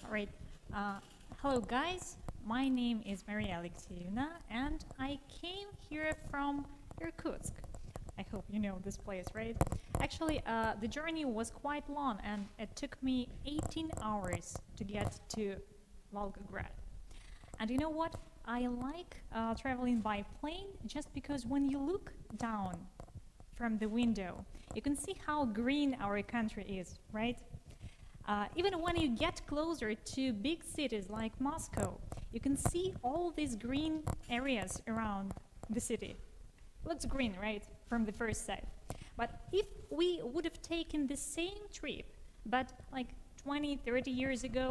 All right. Hello, guys. My name is Maria Alexeyevna, and I came here from Irkutsk. I hope you know this place, right? Actually, the journey was quite long, and it took me 18 hours to get to Volgograd. And you know what? I like traveling by plane just because when you look down from the window, you can see how green our country is, right? Even when you get closer to big cities like Moscow, you can see all these green areas around the city. Looks green, right, from the first sight. But if we would have taken the same trip, but like 20, 30 years ago,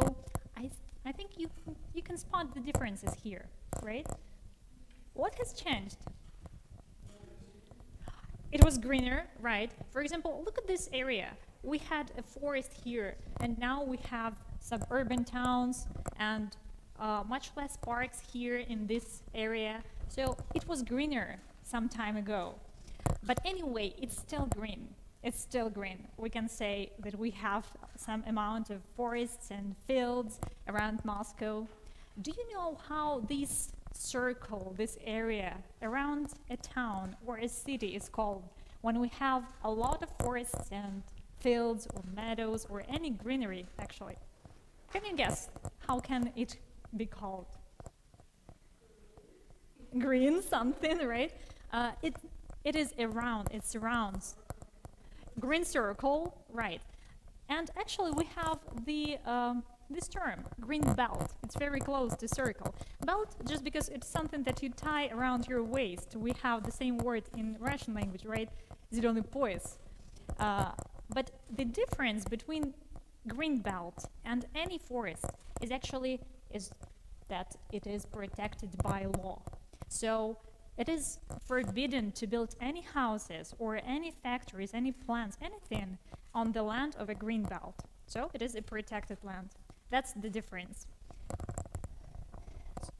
I think you can spot the differences here, right? What has changed? It was greener, right? For example, look at this area. We had a forest here, and now we have suburban towns and much less parks here in this area. So it was greener some time ago. But anyway, it's still green. It's still green. We can say that we have some amount of forests and fields around Moscow. Do you know how this circle, this area around a town or a city is called when we have a lot of forests and fields or meadows or any greenery, actually? Can you guess how can it be called? Green something, right? It is around, it surrounds. Green circle, right. And actually we have the this term, green belt. It's very close to circle. Belt, just because it's something that you tie around your waist. We have the same word in Russian language, right? Зеленый пояс. But the difference between green belt and any forest is actually that it is protected by law. So it is forbidden to build any houses or any factories, any plants, anything on the land of a green belt. So it is a protected land. That's the difference.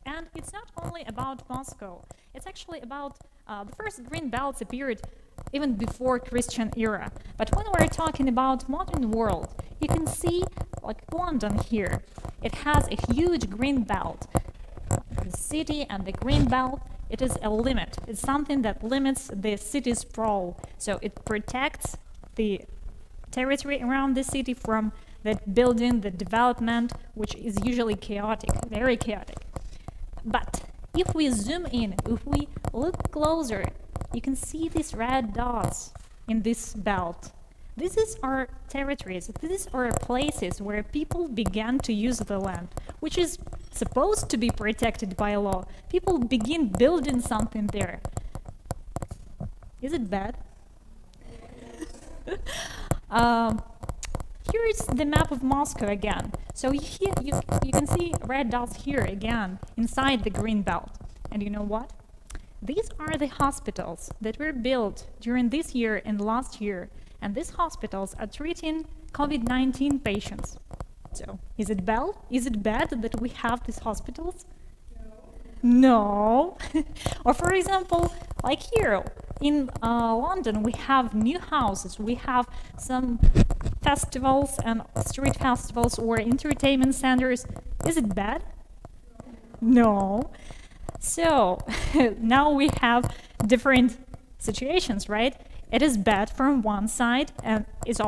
And it's not only about Moscow. It's actually about the first green belts appeared even before Christian era. But when we're talking about modern world, you can see like London here. It has a huge green belt. The city and the green belt, it is a limit. It's something that limits the city's sprawl. So it protects the territory around the city from the building, the development, which is usually chaotic, very chaotic. But if we zoom in, if we look closer, you can see these red dots in this belt. This is our territories. These are places where people began to use the land, which is supposed to be protected by law. People begin building something there. Is it bad? Here's the map of Moscow again. So here you can see red dots here again inside the green belt. And you know what? These are the hospitals that were built during this year and last year. And these hospitals are treating COVID-19 patients. So is it bad? Is it bad that we have these hospitals? No. Or for example, like here in London, we have new houses. We have some festivals and street festivals or entertainment centers. Is it bad? No. So now we have different situations, right? It is bad from one side, and it's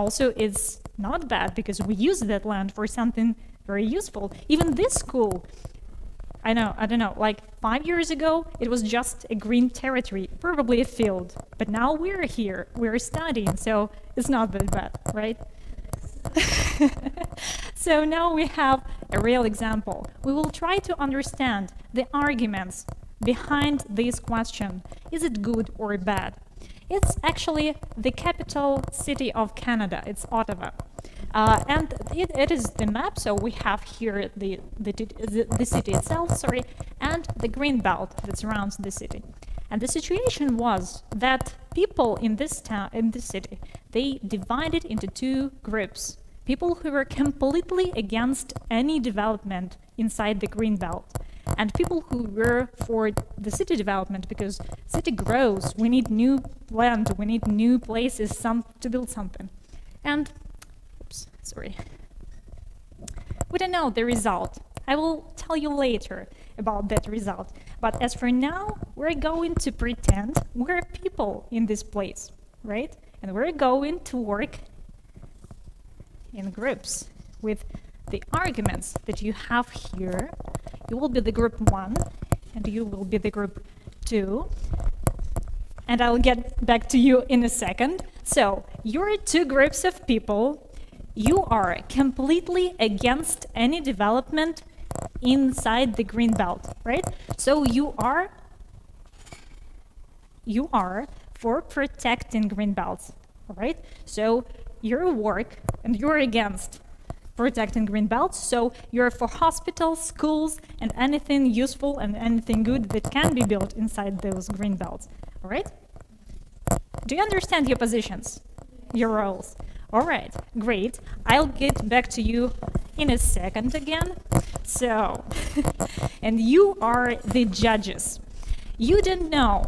not bad because we use that land for something very useful. Even this school, I don't know, like 5 years ago, it was just a green territory, probably a field. But now we're here, we're studying, so it's not that bad, right? So now we have a real example. We will try to understand the arguments behind this question. Is it good or bad? It's actually the capital city of Canada. It's Ottawa. And it is the map, so we have here the city itself, and the green belt that surrounds the city. And the situation was that people in this city, they divided into two groups. People who were completely against any development inside the green belt, and people who were for the city development because city grows, we need new land, we need new places to build something. And We don't know the result. I will tell you later about that result. But as for now, we're going to pretend we're people in this place, right? And we're going to work in groups with the arguments that you have here. You will be the group 1, and you will be the group 2. And I'll get back to you in a second. So, you're 2 groups of people. You are completely against any development inside the green belt, right? So you are for protecting green belts, all right? So your work, and you're against protecting green belts, so you're for hospitals, schools, and anything useful and anything good that can be built inside those green belts, all right? Do you understand your positions, your roles? All right, great. I'll get back to you in a second again. So, and you are the judges. You don't know,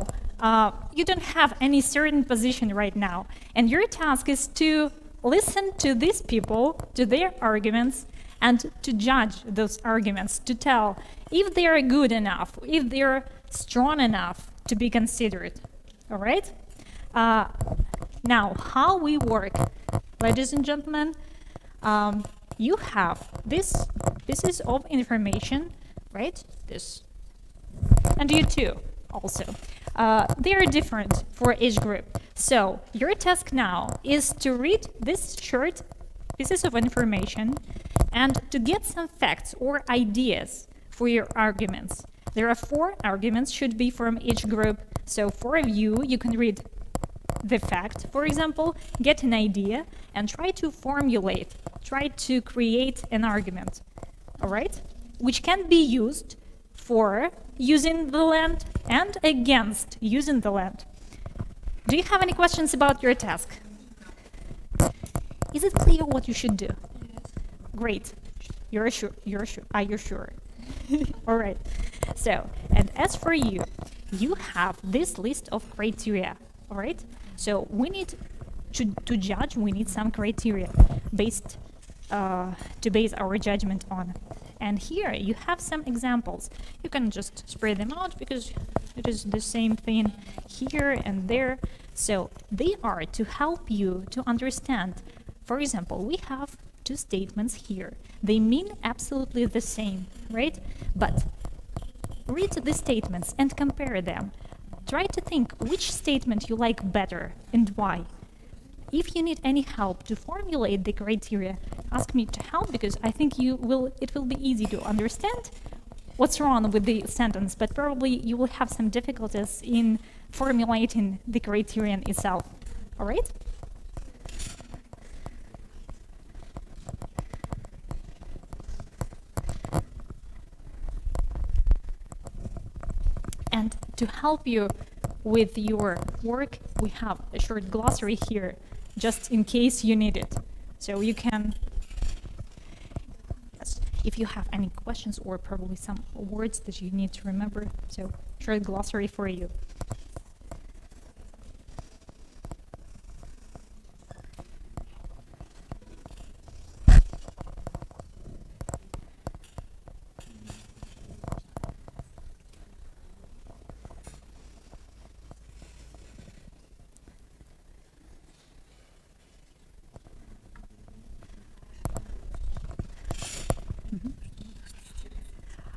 you don't have any certain position right now, and your task is to listen to these people, to their arguments, and to judge those arguments, to tell if they are good enough, if they're strong enough to be considered, all right? Now, how we work, ladies and gentlemen, you have this pieces of information, right? This, and you too, also. They are different for each group. So your task now is to read this short pieces of information and to get some facts or ideas for your arguments. There are 4 arguments should be from each group. So for you, you can read the fact, for example, get an idea, and try to formulate, try to create an argument, all right? Which can be used for using the land and against using the land. Do you have any questions about your task? Is it clear what you should do? Yes. Great. You're sure? Are you sure? All right. So, and as for you, you have this list of criteria, all right? So we need to judge, we need some criteria based to base our judgment on. And here you have some examples. You can just spread them out because it is the same thing here and there. So they are to help you to understand. For example, we have 2 statements here. They mean absolutely the same, right? But read the statements and compare them. Try to think which statement you like better and why. If you need any help to formulate the criteria, ask me to help because I think it will be easy to understand what's wrong with the sentence, but probably you will have some difficulties in formulating the criterion itself. All right? And to help you with your work, we have a short glossary here, just in case you need it. So you can, if you have any questions or probably some words that you need to remember, so short glossary for you.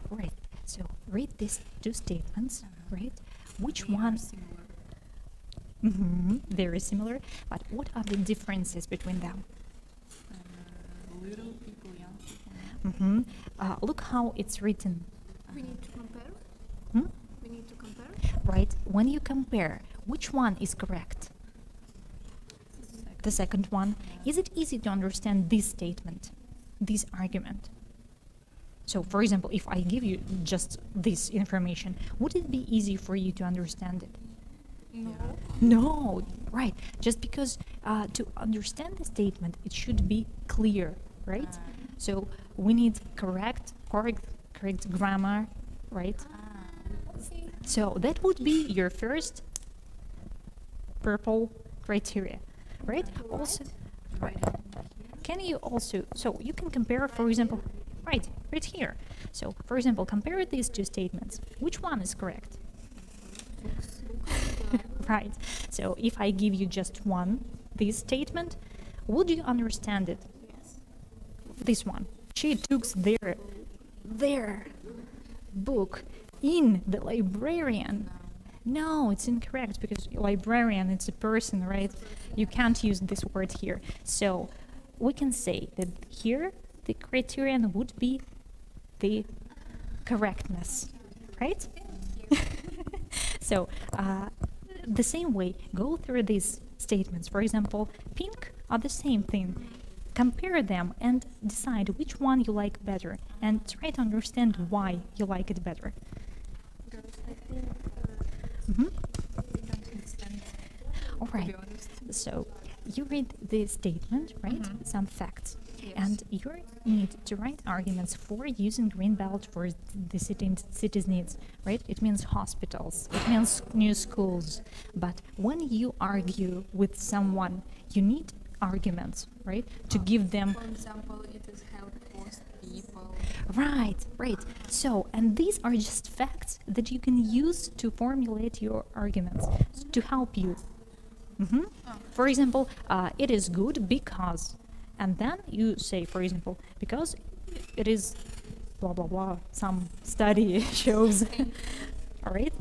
Right, so read these 2 statements, right? Which one? Very similar, but what are the differences between them? Little people, young people. Look how it's written. We need to compare. We need to compare. Right, when you compare, which one is correct? The second one. Is it easy to understand this statement, this argument? So, for example, if I give you just this information, would it be easy for you to understand it? No. No, right. Just because to understand the statement, it should be clear, right? So we need correct grammar, right? So that would be your first purple criteria, right? Also, right. Can you also, so you can compare, for example, right here. So, for example, compare these two statements. Which one is correct? Right. So, if I give you just one, this statement, would you understand it? Yes. This one. She took their book in the librarian. No, it's incorrect because librarian, it's a person, right? You can't use this word here. So we can say that here the criterion would be the correctness, right? So the same way, go through these statements. For example, pink are the same thing. Compare them and decide which one you like better and try to understand why you like it better. Mm-hmm. All right. So you read the statement, right? Mhm. Some facts. Yes. And you need to write arguments for using green belt for the city's needs, right? It means hospitals, it means new schools. But when you argue with someone, you need arguments, right? To give them. For example, it is help post people. Right. So, and these are just facts that you can use to formulate your arguments to help you. Mhm. For example, it is good because, and then you say, for example, because it is blah blah blah. Some study shows. All right.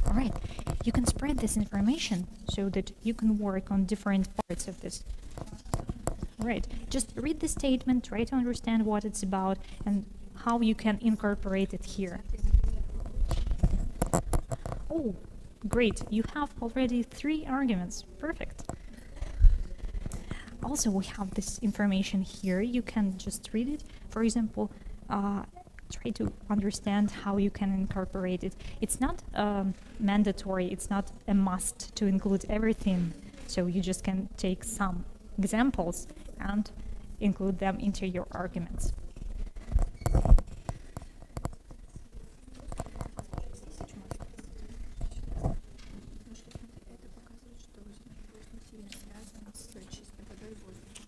All right. You can spread this information so that you can work on different parts of this. Right. Just read the statement, try to understand what it's about and how you can incorporate it here. Oh, great. You have already 3 arguments. Perfect. Also, we have this information here. You can just read it. For example, try to understand how you can incorporate it. It's not mandatory. It's not a must to include everything. So you just can take some examples and include them into your arguments. Это показывает, что не сильно связано с чистой водой и воздухом.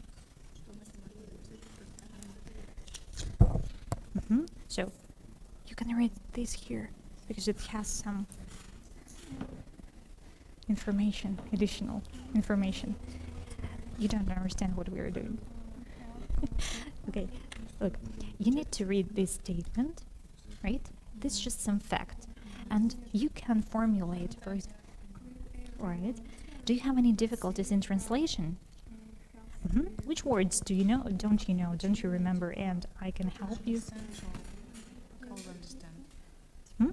Что мы можем написать. So you can read this here because it has some information, additional information. You don't understand what we are doing. Okay, look, you need to read this statement, right? This is just some fact, and you can formulate for it. Right? Do you have any difficulties in translation? Which words do you know? Don't you know? Don't you remember? And I can help you. Hmm?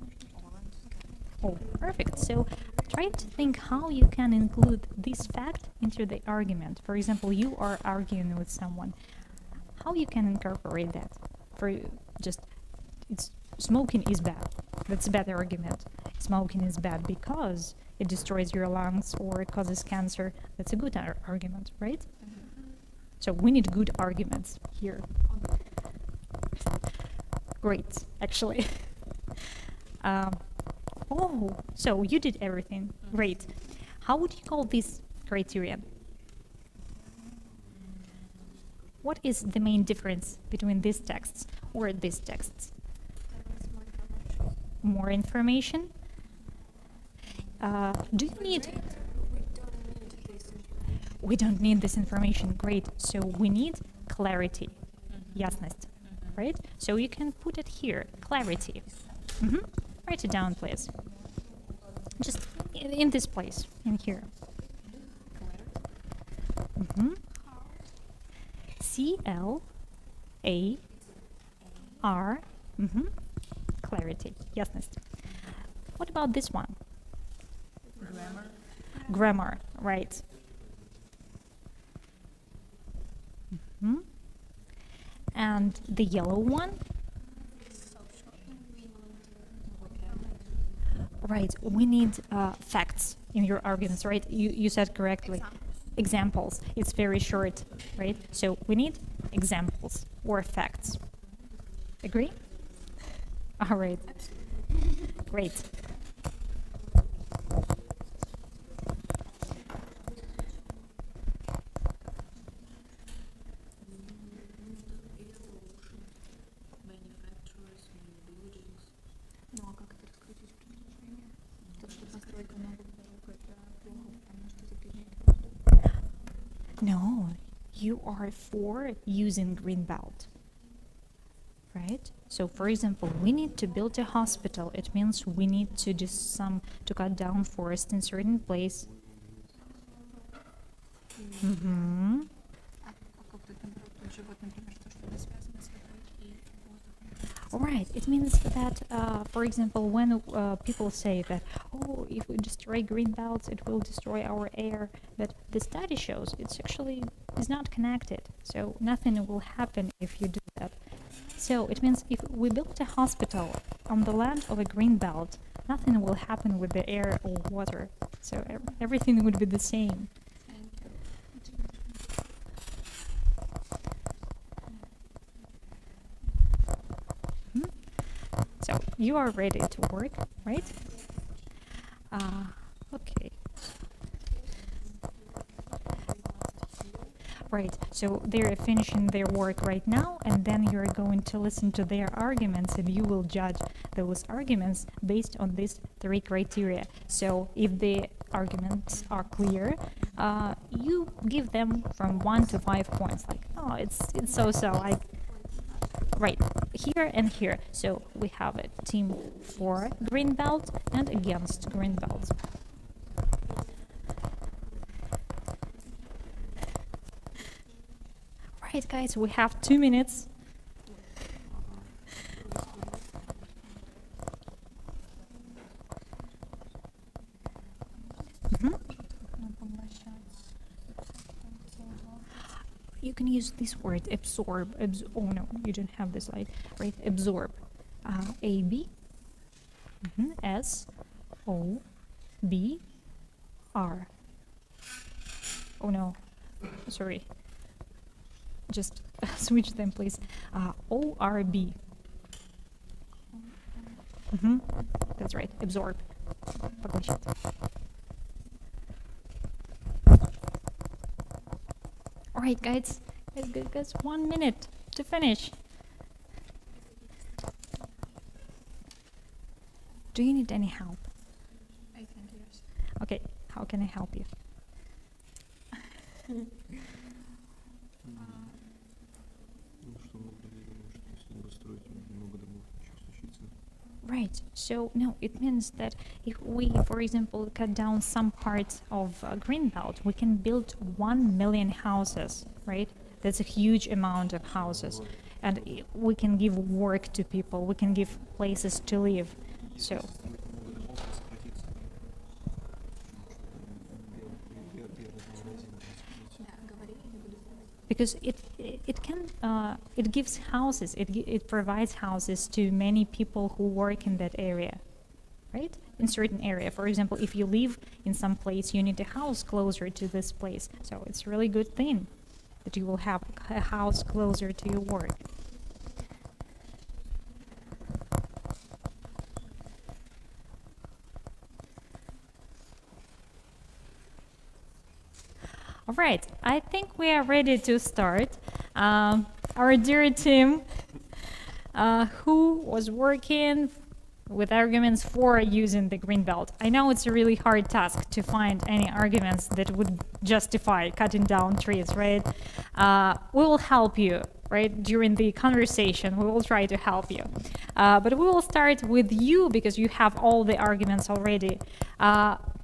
Oh, perfect. So try to think how you can include this fact into the argument. For example, you are arguing with someone. How you can incorporate that? For just, it's smoking is bad. That's a bad argument. Smoking is bad because it destroys your lungs or it causes cancer. That's a good argument, right? So we need good arguments here. Great, actually. Oh, so you did everything. Great. How would you call this criterion? What is the main difference between these texts or these texts? More information? Do you need... We don't need this information. Great. So we need clarity. Ясность. Right? So you can put it here. Clarity. Write it down, please. Just in this place, in here. C-L-A-R. Clarity. Ясность. What about this one? Grammar. Right. And the yellow one? Right, we need facts in your arguments, right? You said correctly. Examples. It's very short, right? So we need examples or facts. Agree? All right. Great. you are for using green belt, right? So for example, we need to build a hospital. It means we need to do to cut down forest in certain place. Mm-hmm. А как тут, наоборот, тут живот, например, то, что не связано с водой и воздухом? All right, it means that, for example, when people say that, oh, if we destroy green belts, it will destroy our air, but the study shows it's actually is not connected, so nothing will happen if you do that. So it means if we build a hospital on the land of a green belt, nothing will happen with the air or water, so everything would be the same. So you are ready to work, right? Okay. Right, so they're finishing their work right now, and then you're going to listen to their arguments, and you will judge those arguments based on these 3 criteria. So if the arguments are clear, you give them from 1 to 5 points, like, oh, it's so-so, like, right, here and here. So we have a team for green belt and against green belt. Right, guys, we have 2 minutes. You can use this word, absorb. Oh no, you don't have this slide, right? Absorb. A-B, S-O-B-R. Oh no, sorry. Just switch them, please. O-R-B. That's right, absorb. Поглощать. All right, guys, 1 minute to finish. Do you need any help? I think yes. Okay, how can I help you? Right, so no, it means that if we, for example, cut down some parts of green belt, we can build 1 million houses, right? That's a huge amount of houses, and we can give work to people, we can give places to live. So because it gives houses, it provides houses to many people who work in that area, right? In certain area, for example, if you live in some place, you need a house closer to this place. So it's a really good thing that you will have a house closer to your work. All right, I think we are ready to start. Our dear team, who was working with arguments for using the green belt. I know it's a really hard task to find any arguments that would justify cutting down trees, right? We will help you, right? During the conversation, we will try to help you. But we will start with you because you have all the arguments already.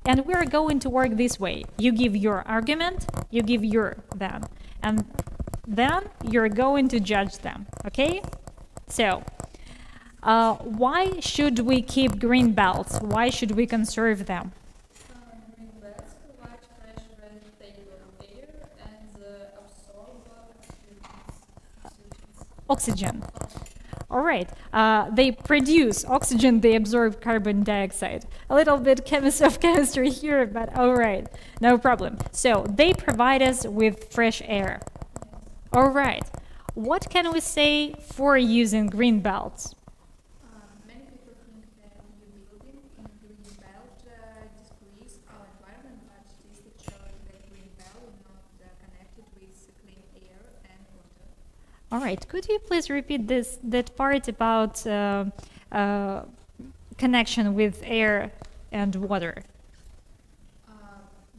And we're going to work this way. You give your argument, you give your them, and then you're going to judge them, okay? So, why should we keep green belts? Why should we conserve them? Green belts provide fresh vegetable air and absorb Oxygen. All right, they produce oxygen, they absorb carbon dioxide. A little bit of chemistry here, but all right, no problem. So they provide us with fresh air. All right, what can we say for using green belts? Many people think that new building in green belt displays our environment, but statistics show that green belt is not connected with clean air and water. All right, could you please repeat that part about connection with air and water?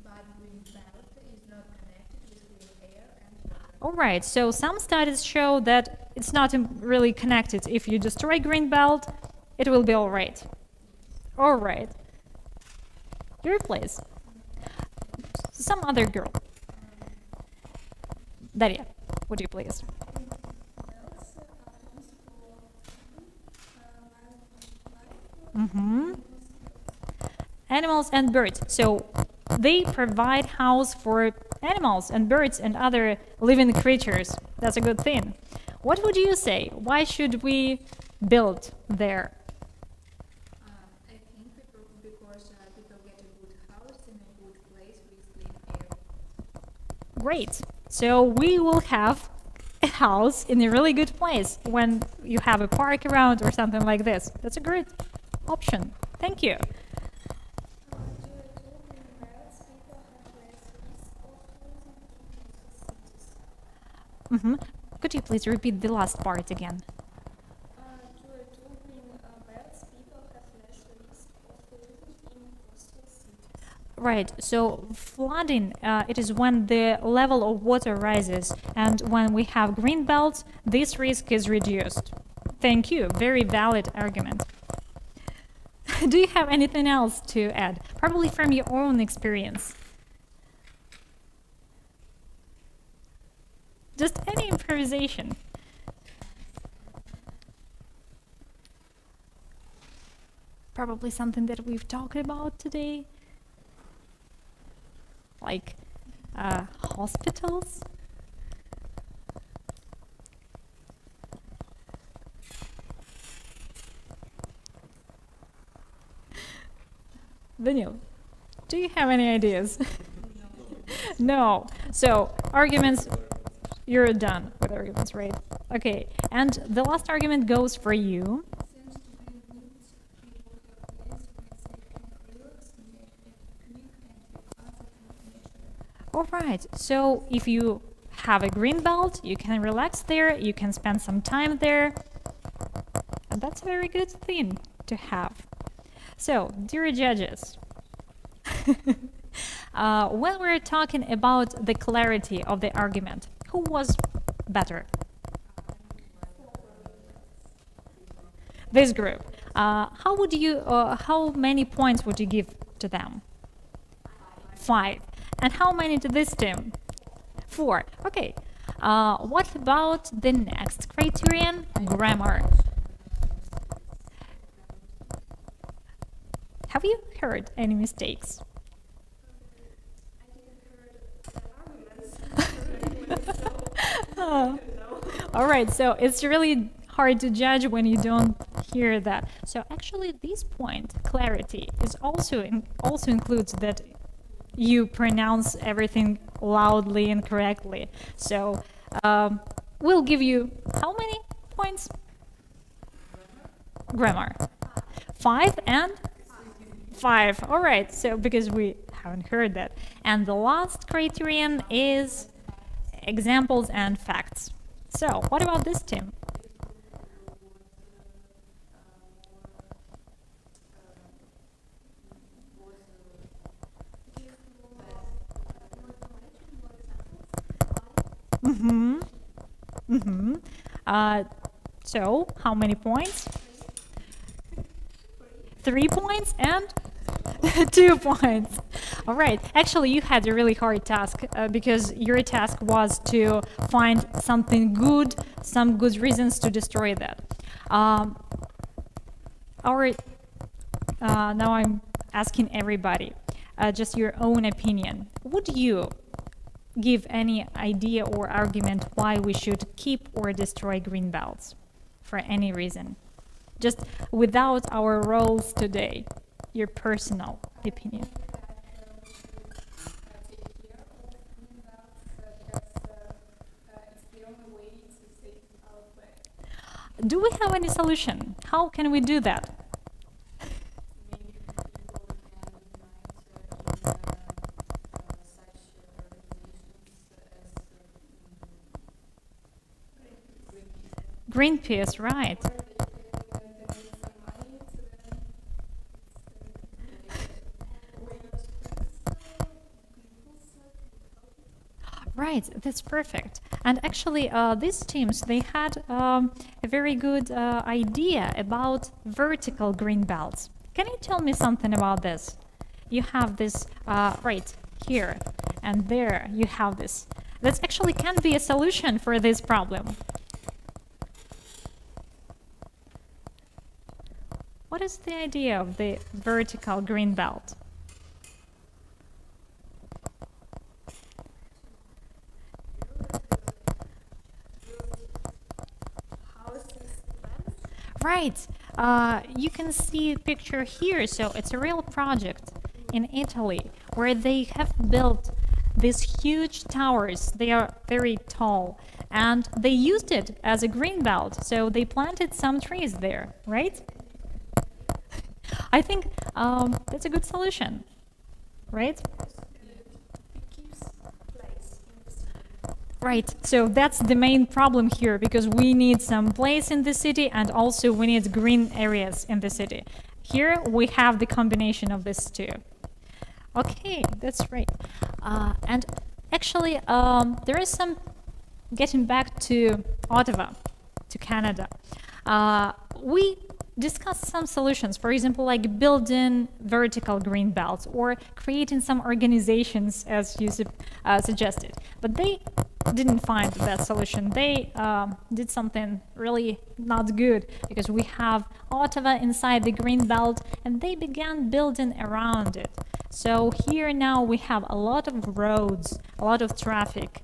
But green belt is not connected with clean air and water. All right, so some studies show that it's not really connected. If you destroy green belt, it will be all right. All right. Your place. Some other girl. Daria, would you please? Mm-hmm. Animals and birds. So they provide house for animals and birds and other living creatures. That's a good thing. What would you say? Why should we build there? I think because people get a good house in a good place with clean air. Great. So we will have a house in a really good place when you have a park around or something like this. That's a great option. Thank you. Mm-hmm. Could you please repeat the last part again? Right, so flooding, it is when the level of water rises, and when we have green belts, this risk is reduced. Thank you, very valid argument. Do you have anything else to add? Probably from your own experience. Just any improvisation. Probably something that we've talked about today. Like hospitals. Daniel, do you have any ideas? No. So arguments, you're done with arguments, right? Okay. And the last argument goes for you. All right, so if you have a green belt, you can relax there, you can spend some time there, and that's a very good thing to have. So, dear judges, when we're talking about the clarity of the argument, who was better? This group. How many points would you give to them? 5. And how many to this team? 4. Okay. What about the next criterion? Grammar. Have you heard any mistakes? All right, so it's really hard to judge when you don't hear that. So actually, this point, clarity, is also includes that you pronounce everything loudly and correctly. So we'll give you how many points? Grammar. 5 and 5. All right, so because we haven't heard that. And the last criterion is examples and facts. So what about this team? Mm-hmm. Mm-hmm. So, how many points? 3 points and 2 points. All right. Actually, you had a really hard task because your task was to find something good, some good reasons to destroy that. Now I'm asking everybody, just your own opinion. Would you give any idea or argument why we should keep or destroy green belts for any reason? Just without our roles today, your personal opinion. Do we have any solution? How can we do that? Greenpeace, right. Right. Right, that's perfect. And actually, these teams, they had a very good idea about vertical green belts. Can you tell me something about this? You have this right here, and there you have this. That actually can be a solution for this problem. What is the idea of the vertical green belt? Right. You can see a picture here. So it's a real project in Italy where they have built these huge towers. They are very tall, and they used it as a green belt. So they planted some trees there, right? I think that's a good solution, right? Right, so that's the main problem here, because we need some place in the city and also we need green areas in the city. Here we have the combination of these two. Okay, that's right. And actually, there is some, getting back to Ottawa, to Canada. We discussed some solutions, for example, like building vertical green belts or creating some organizations, as you suggested. But they didn't find that solution. They did something really not good, because we have Ottawa inside the green belt and they began building around it. So here now we have a lot of roads, a lot of traffic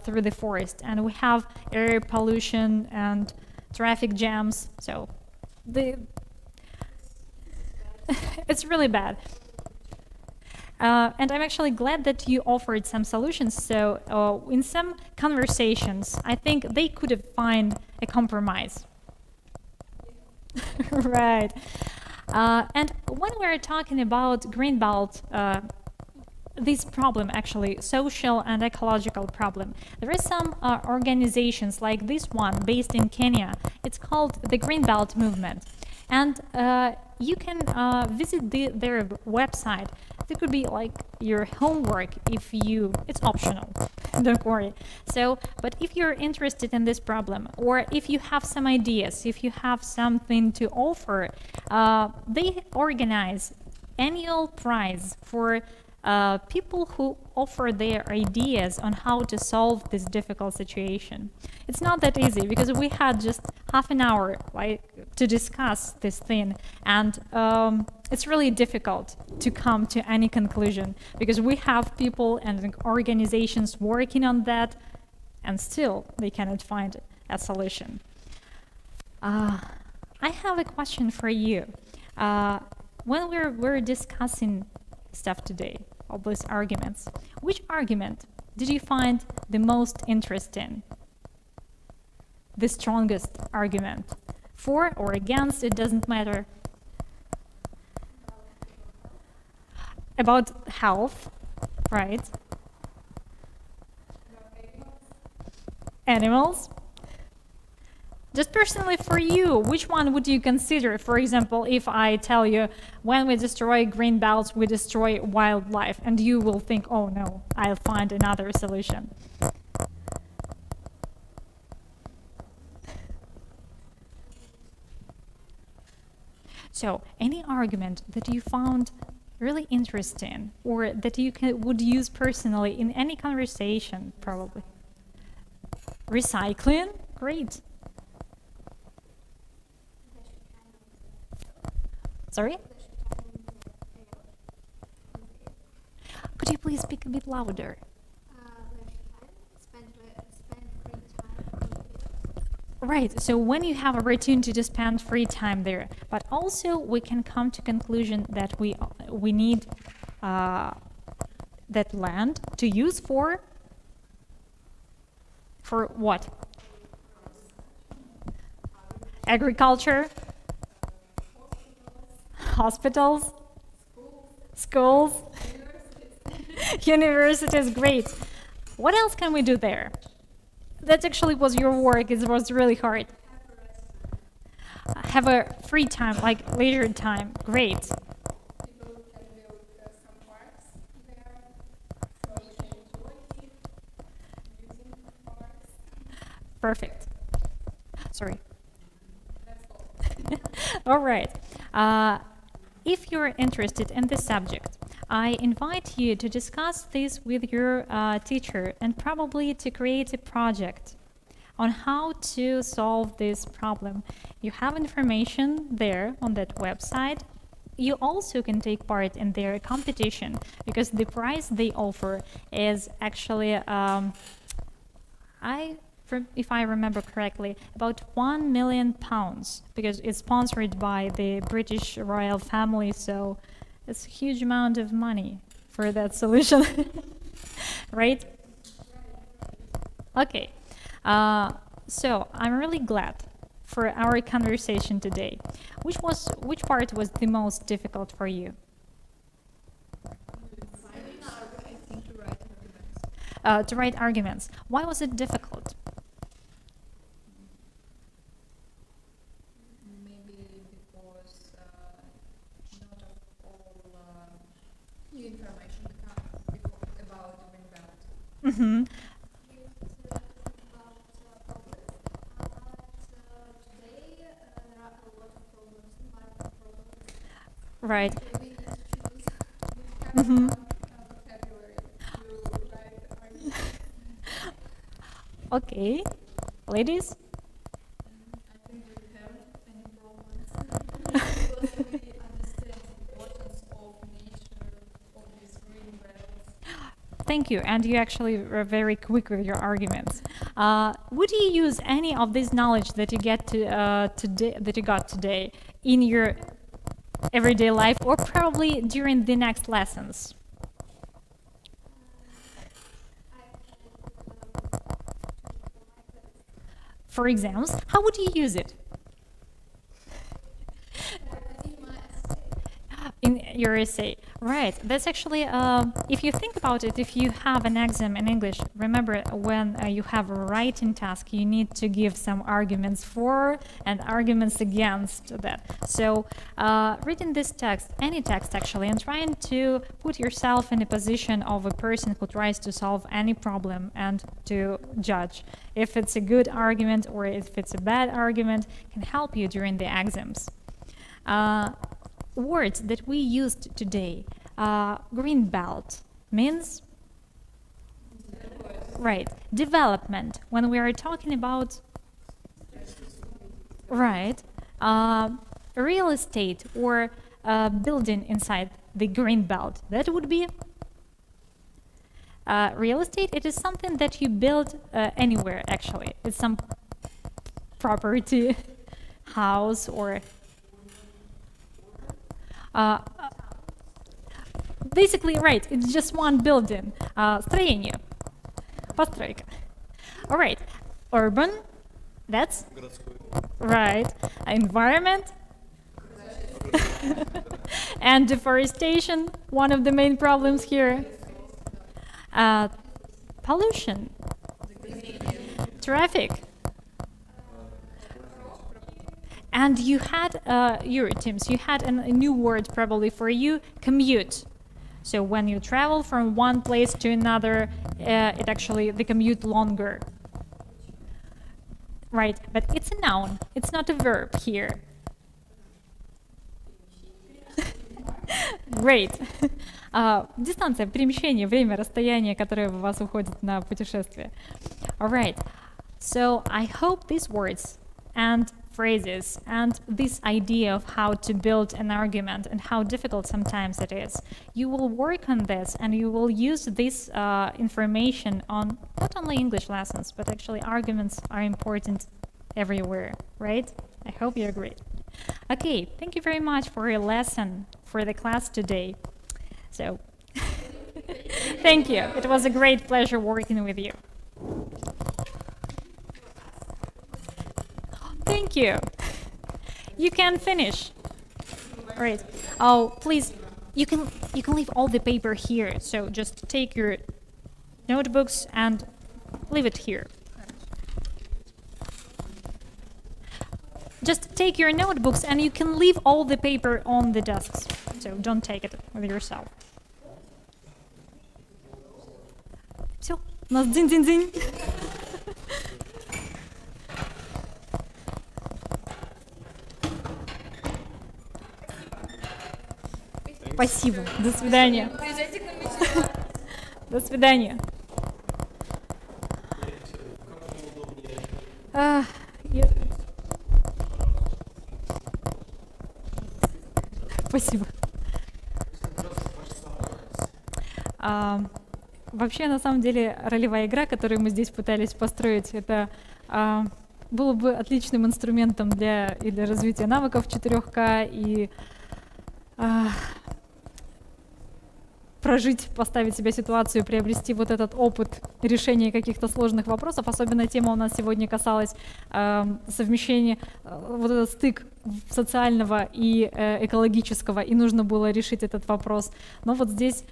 through the forest, and we have air pollution and traffic jams. So it's really bad. And I'm actually glad that you offered some solutions. So in some conversations, I think they could have found a compromise. Right. And when we're talking about Greenbelt, this problem, actually, social and ecological problem, there is some organizations like this one based in Kenya. It's called the Greenbelt Movement. And you can visit their website. It could be like your homework if you, it's optional, don't worry. So, but if you're interested in this problem, or if you have some ideas, if you have something to offer, they organize annual prize for people who offer their ideas on how to solve this difficult situation. It's not that easy, because we had just half an hour to discuss this thing, and it's really difficult to come to any conclusion, because we have people and organizations working on that, and still they cannot find a solution. I have a question for you. When we're discussing stuff today, all those arguments, which argument did you find the most interesting? The strongest argument? For or against, it doesn't matter. About health, right? Animals? Just personally for you, which one would you consider? For example, if I tell you, when we destroy green belts, we destroy wildlife, and you will think, oh no, I'll find another solution. So, any argument that you found really interesting, or that you would use personally in any conversation, probably? Recycling? Great. Sorry? Could you please speak a bit louder? Spend free time. Right, so when you have opportunity to spend free time there, but also we can come to conclusion that we need that land to use for what? Agriculture? Hospitals, schools, universities, great. What else can we do there? That actually was your work, it was really hard. Have a free time, like leisure time, great. People can build some parks there, so you can enjoy it. Perfect. Sorry. All right. If you're interested in this subject, I invite you to discuss this with your teacher and probably to create a project on how to solve this problem. You have information there on that website. You also can take part in their competition because the prize they offer is actually, if I remember correctly, about £1 million because it's sponsored by the British royal family, so it's a huge amount of money for that solution, right? Okay, so I'm really glad for our conversation today. Which part was the most difficult for you? I think to write arguments. To write arguments. Why was it difficult? Maybe because not of all new information become about green belt. Mm-hmm. Right. We need to choose. Mm-hmm. Vocabulary to write arguments. Okay. Ladies? I think we have any problems because we understand the importance of nature of these green belts. Thank you. And you actually were very quick with your arguments. Would you use any of this knowledge that you get got today in your everyday life or probably during the next lessons? For exams, how would you use it? In your essay, right? That's actually, if you think about it, if you have an exam in English, remember when you have a writing task, you need to give some arguments for and arguments against that. So reading this text, any text actually, and trying to put yourself in a position of a person who tries to solve any problem and to judge if it's a good argument or if it's a bad argument can help you during the exams. Words that we used today. Green belt means right, development. When we are talking about right, real estate or building inside the green belt, that would be real estate. It is something that you build anywhere actually. It's some property, house or basically, right, it's just one building. Строение. Постройка. All right. Urban, that's right. Environment. And deforestation, one of the main problems here. Pollution. Traffic. And you had, your teams, you had a new word probably for you, commute. So when you travel from one place to another, it actually, the commute longer. Right, but it's a noun, it's not a verb here. Great. Дистанция, перемещение, время, расстояние, которое у вас уходит на путешествие. All right. So I hope these words and phrases and this idea of how to build an argument and how difficult sometimes it is, you will work on this and you will use this information on not only English lessons, but actually arguments are important everywhere, right? I hope you agree. Okay, thank you very much for your lesson, for the class today. So, thank you. It was a great pleasure working with you. Thank you. You can finish. All right. Oh, please, you can leave all the paper here. So just take your notebooks and leave it here. Just take your notebooks and you can leave all the paper on the desks. So don't take it with yourself. Все, у нас дзинь-дзинь-дзинь. Спасибо. До свидания. Приезжайте к нам еще. До свидания. А, я- Спасибо. Вообще, на самом деле, ролевая игра, которую мы здесь пытались построить, это было бы отличным инструментом для развития навыков 4К и прожить, поставить себе ситуацию, приобрести вот этот опыт решения каких-то сложных вопросов. Особенно тема у нас сегодня касалась совмещения, вот этот стык социального и экологического, и нужно было решить этот вопрос. Но вот здесь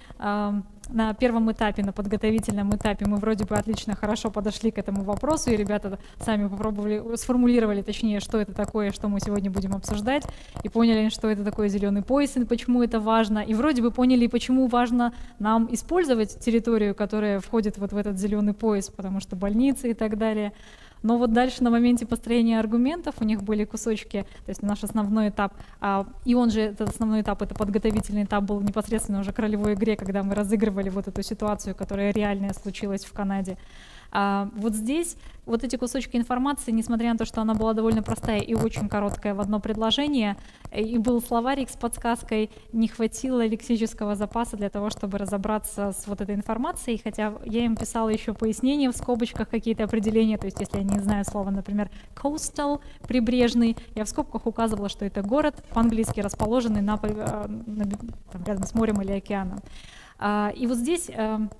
на первом этапе, на подготовительном этапе мы вроде бы отлично, хорошо подошли к этому вопросу, и ребята сами попробовали, сформулировали, точнее, что это такое, что мы сегодня будем обсуждать, и поняли, что это такое зеленый пояс, и почему это важно, и вроде бы поняли, почему важно нам использовать территорию, которая входит вот в этот зеленый пояс, потому что больницы и так далее. Но вот дальше на моменте построения аргументов у них были кусочки, то есть наш основной этап, и он же, этот основной этап, это подготовительный этап был непосредственно уже к ролевой игре, когда мы разыгрывали вот эту ситуацию, которая реальная случилась в Канаде. Вот здесь вот эти кусочки информации, несмотря на то, что она была довольно простая и очень короткая в одно предложение, и был словарик с подсказкой, не хватило лексического запаса для того, чтобы разобраться с вот этой информацией, хотя я им писала еще пояснения в скобочках, какие-то определения, то есть если они не знают слова, например, coastal, прибрежный, я в скобках указывала, что это город, по-английски расположенный там, рядом с морем или океаном. И вот здесь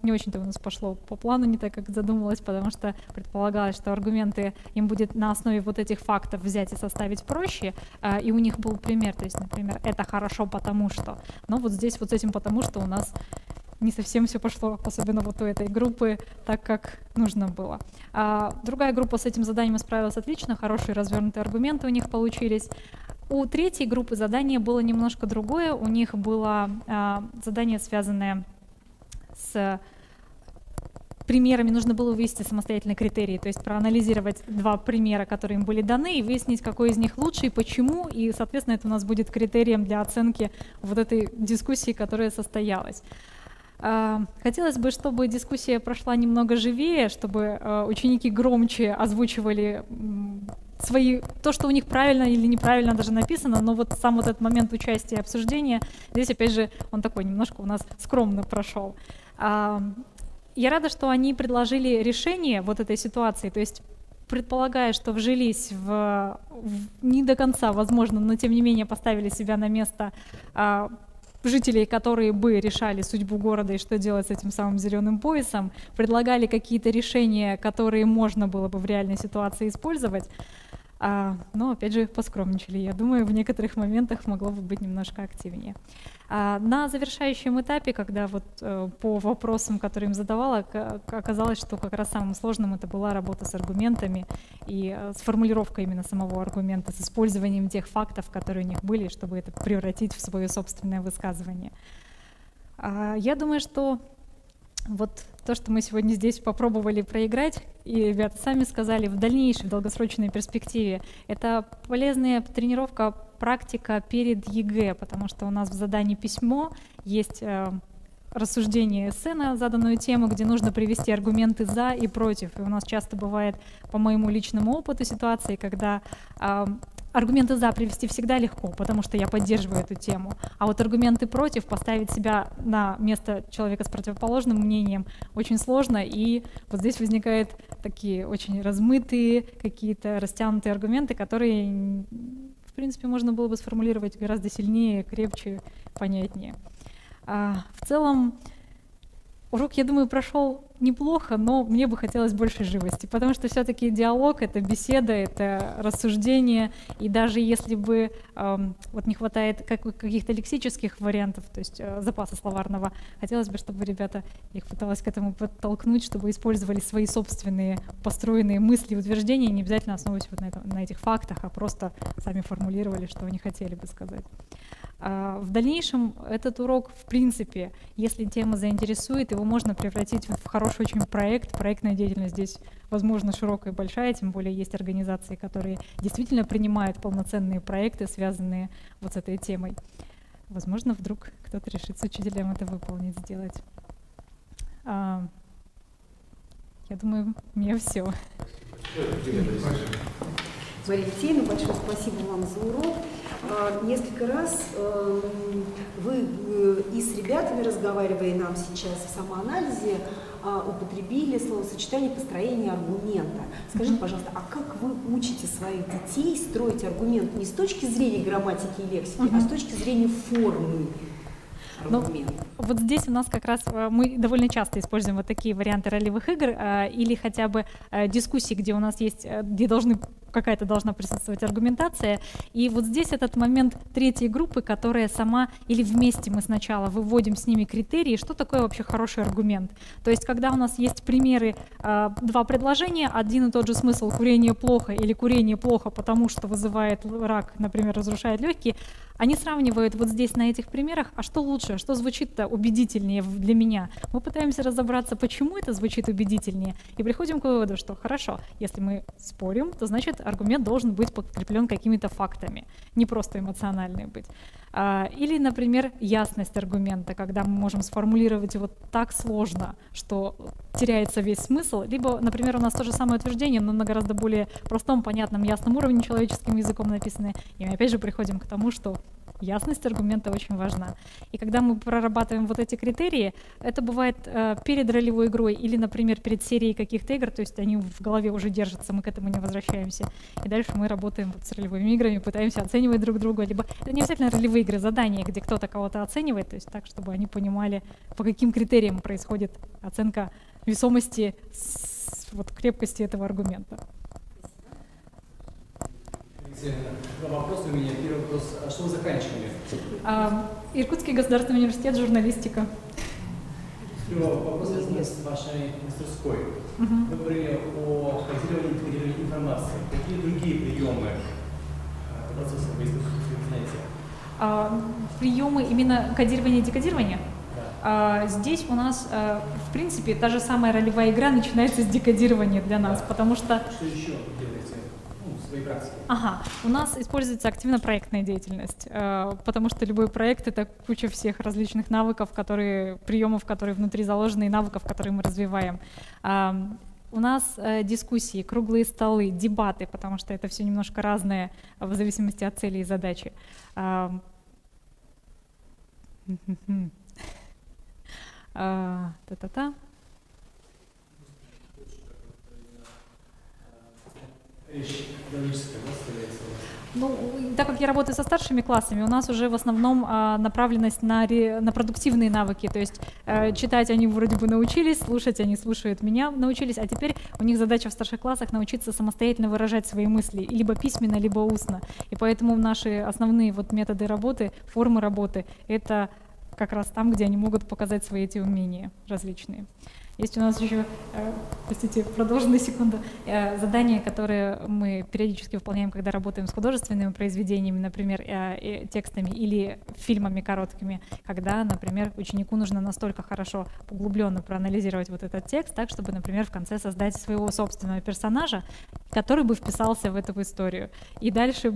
не очень-то у нас пошло по плану, не так, как задумывалось, потому что предполагалось, что аргументы им будет на основе вот этих фактов взять и составить проще, и у них был пример, то есть, например, это хорошо потому что, но вот здесь вот с этим потому что у нас не совсем все пошло, особенно вот у этой группы, так как нужно было. Другая группа с этим заданием справилась отлично, хорошие развернутые аргументы у них получились. У третьей группы задание было немножко другое. У них было задание, связанное с примерами. Нужно было вывести самостоятельные критерии, то есть проанализировать два примера, которые им были даны, и выяснить, какой из них лучше и почему. И, соответственно, это у нас будет критерием для оценки вот этой дискуссии, которая состоялась. Хотелось бы, чтобы дискуссия прошла немного живее, чтобы ученики громче озвучивали то, что у них правильно или неправильно даже написано, но вот сам вот этот момент участия и обсуждения, здесь опять же он такой немножко у нас скромно прошел. Я рада, что они предложили решение вот этой ситуации, то есть предполагая, что вжились не до конца, возможно, но тем не менее поставили себя на место жителей, которые бы решали судьбу города и что делать с этим самым зеленым поясом, предлагали какие-то решения, которые можно было бы в реальной ситуации использовать, но, опять же, поскромничали. Я думаю, в некоторых моментах могло бы быть немножко активнее. На завершающем этапе, когда вот по вопросам, которые им задавала, оказалось, что как раз самым сложным это была работа с аргументами и с формулировкой именно самого аргумента, с использованием тех фактов, которые у них были, чтобы это превратить в свое собственное высказывание. Я думаю, что вот то, что мы сегодня здесь попробовали проиграть, и ребята сами сказали, в дальнейшей, в долгосрочной перспективе, это полезная тренировка, практика перед ЕГЭ, потому что у нас в задании письмо есть рассуждение эссе на заданную тему, где нужно привести аргументы «за» и «против». И у нас часто бывает, по моему личному опыту, ситуации, когда аргументы «за» привести всегда легко, потому что я поддерживаю эту тему, а вот аргументы «против» поставить себя на место человека с противоположным мнением очень сложно, и вот здесь возникают такие очень размытые, какие-то растянутые аргументы, которые, в принципе, можно было бы сформулировать гораздо сильнее, крепче, понятнее. В целом, урок, я думаю, прошел неплохо, но мне бы хотелось больше живости, потому что все-таки диалог — это беседа, это рассуждение, и даже если бы вот не хватает каких-то лексических вариантов, то есть запаса словарного, хотелось бы, чтобы ребята, их пыталась к этому подтолкнуть, чтобы использовали свои собственные построенные мысли и утверждения, не обязательно основываясь вот на этих фактах, а просто сами формулировали, что они хотели бы сказать. В дальнейшем этот урок, в принципе, если тема заинтересует, его можно превратить в хороший очень проект. Проектная деятельность здесь, возможно, широкая и большая, тем более есть организации, которые действительно принимают полноценные проекты, связанные вот с этой темой. возможно, вдруг кто-то решит с учителем это выполнить, сделать. Я думаю, у меня все. Мария Алексеевна, большое спасибо вам за урок. Несколько раз вы и с ребятами, разговаривая нам сейчас в самоанализе, употребили словосочетание построения аргумента. Скажите, пожалуйста, а как вы учите своих детей строить аргумент не с точки зрения грамматики и лексики, а с точки зрения формы аргумента? Вот здесь у нас как раз мы довольно часто используем вот такие варианты ролевых игр или хотя бы дискуссий, где у нас есть, где какая-то должна присутствовать аргументация. И вот здесь этот момент третьей группы, которая сама или вместе мы сначала выводим с ними критерии, что такое вообще хороший аргумент. То есть когда у нас есть примеры, два предложения, один и тот же смысл: курение плохо или курение плохо, потому что вызывает рак, например, разрушает легкие, они сравнивают вот здесь на этих примерах, а что лучше, что звучит-то убедительнее для меня. Мы пытаемся разобраться, почему это звучит убедительнее, и приходим к выводу, что хорошо, если мы спорим, то значит аргумент должен быть подкреплен какими-то фактами, не просто эмоциональный быть. Или, например, ясность аргумента, когда мы можем сформулировать его так сложно, что теряется весь смысл. Либо, например, у нас то же самое утверждение, но на гораздо более простом, понятном, ясном уровне человеческим языком написанное. И мы опять же приходим к тому, что ясность аргумента очень важна. И когда мы прорабатываем вот эти критерии, это бывает перед ролевой игрой или, например, перед серией каких-то игр, то есть они в голове уже держатся, мы к этому не возвращаемся. И дальше мы работаем вот с ролевыми играми, пытаемся оценивать друг друга, либо это не обязательно ролевые игры, задания, где кто-то кого-то оценивает, то есть так, чтобы они понимали, по каким критериям происходит оценка весомости, вот, крепкости этого аргумента. Два вопроса у меня. Первый вопрос: а что вы заканчивали? Иркутский государственный университет, журналистика. Первый вопрос связан с вашей мастерской. Вы говорили о кодировании информации. Какие другие приемы процесса выставки занятия? Приемы именно кодирования и декодирования? Да. Здесь у нас, в принципе, та же самая ролевая игра начинается с декодирования для нас, потому что... Что еще вы делаете? В своей практике? У нас используется активно проектная деятельность, потому что любой проект — это куча всех различных навыков, приемов, которые внутри заложены, и навыков, которые мы развиваем. У нас дискуссии, круглые столы, дебаты, потому что это все немножко разное в зависимости от цели и задачи. Та-та-та. Ну, так как я работаю со старшими классами, у нас уже в основном направленность на продуктивные навыки, то есть читать они вроде бы научились, слушать они слушают меня, научились, а теперь у них задача в старших классах научиться самостоятельно выражать свои мысли, либо письменно, либо устно. И поэтому наши основные вот методы работы, формы работы — это как раз там, где они могут показать свои эти умения различные. Есть у нас еще, простите, продолжу на секунду, задания, которые мы периодически выполняем, когда работаем с художественными произведениями, например, текстами или фильмами короткими, когда, например, ученику нужно настолько хорошо, углубленно проанализировать вот этот текст, так, чтобы, например, в конце создать своего собственного персонажа, который бы вписался в эту историю. И дальше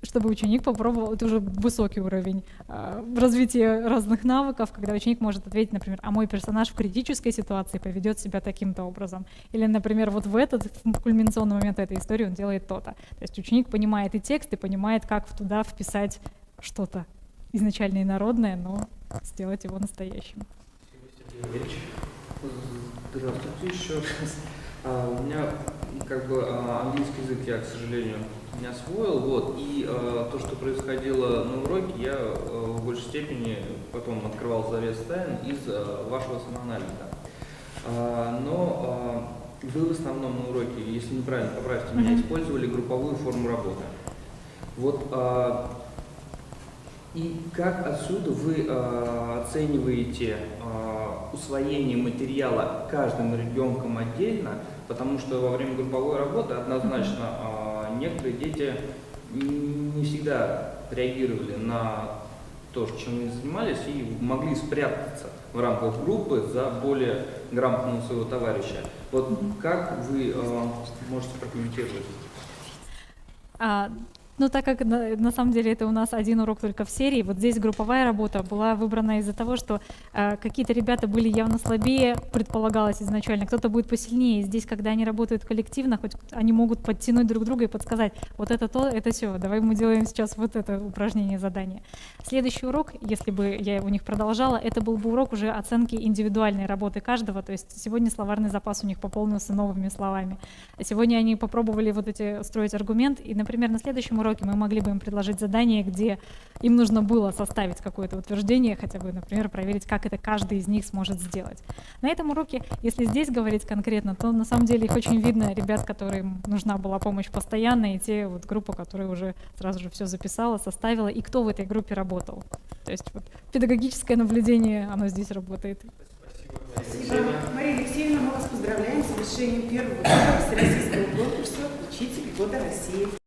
чтобы ученик попробовал, это уже высокий уровень развития разных навыков, когда ученик может ответить, например, а мой персонаж в критической ситуации поведет себя таким-то образом. Или, например, вот в этот кульминационный момент этой истории он делает то-то. То есть ученик понимает и текст, и понимает, как туда вписать что-то изначально инородное, но сделать его настоящим. Здравствуйте еще раз. У меня английский язык я, к сожалению, не освоил, и то, что происходило на уроке, я в большей степени потом открывал завес тайн из вашего самоанализа. Но вы в основном на уроке, если неправильно, поправьте меня, использовали групповую форму работы. И как отсюда вы оцениваете усвоение материала каждым ребенком отдельно, потому что во время групповой работы однозначно некоторые дети не всегда реагировали на то, чем они занимались, и могли спрятаться в рамках группы за более грамотного своего товарища. Как вы можете прокомментировать? Ну, так как на самом деле это у нас один урок только в серии, вот здесь групповая работа была выбрана из-за того, что какие-то ребята были явно слабее, предполагалось изначально, кто-то будет посильнее. Здесь, когда они работают коллективно, хоть они могут подтянуть друг друга и подсказать, вот это то, это все, давай мы делаем сейчас вот это упражнение, задание. Следующий урок, если бы я у них продолжала, это был бы урок уже оценки индивидуальной работы каждого, то есть сегодня словарный запас у них пополнился новыми словами. Сегодня они попробовали вот эти строить аргумент, и, например, на следующем уроке мы могли бы им предложить задание, где им нужно было составить какое-то утверждение, хотя бы, например, проверить, как это каждый из них сможет сделать. На этом уроке, если здесь говорить конкретно, то на самом деле их очень видно, ребят, которым нужна была помощь постоянно, и те вот группа, которая уже сразу же все записала, составила, и кто в этой группе работал. То есть вот педагогическое наблюдение, оно здесь работает. Спасибо. Мария Алексеевна, мы вас поздравляем с завершением первого этапа всероссийского конкурса «Учитель года России».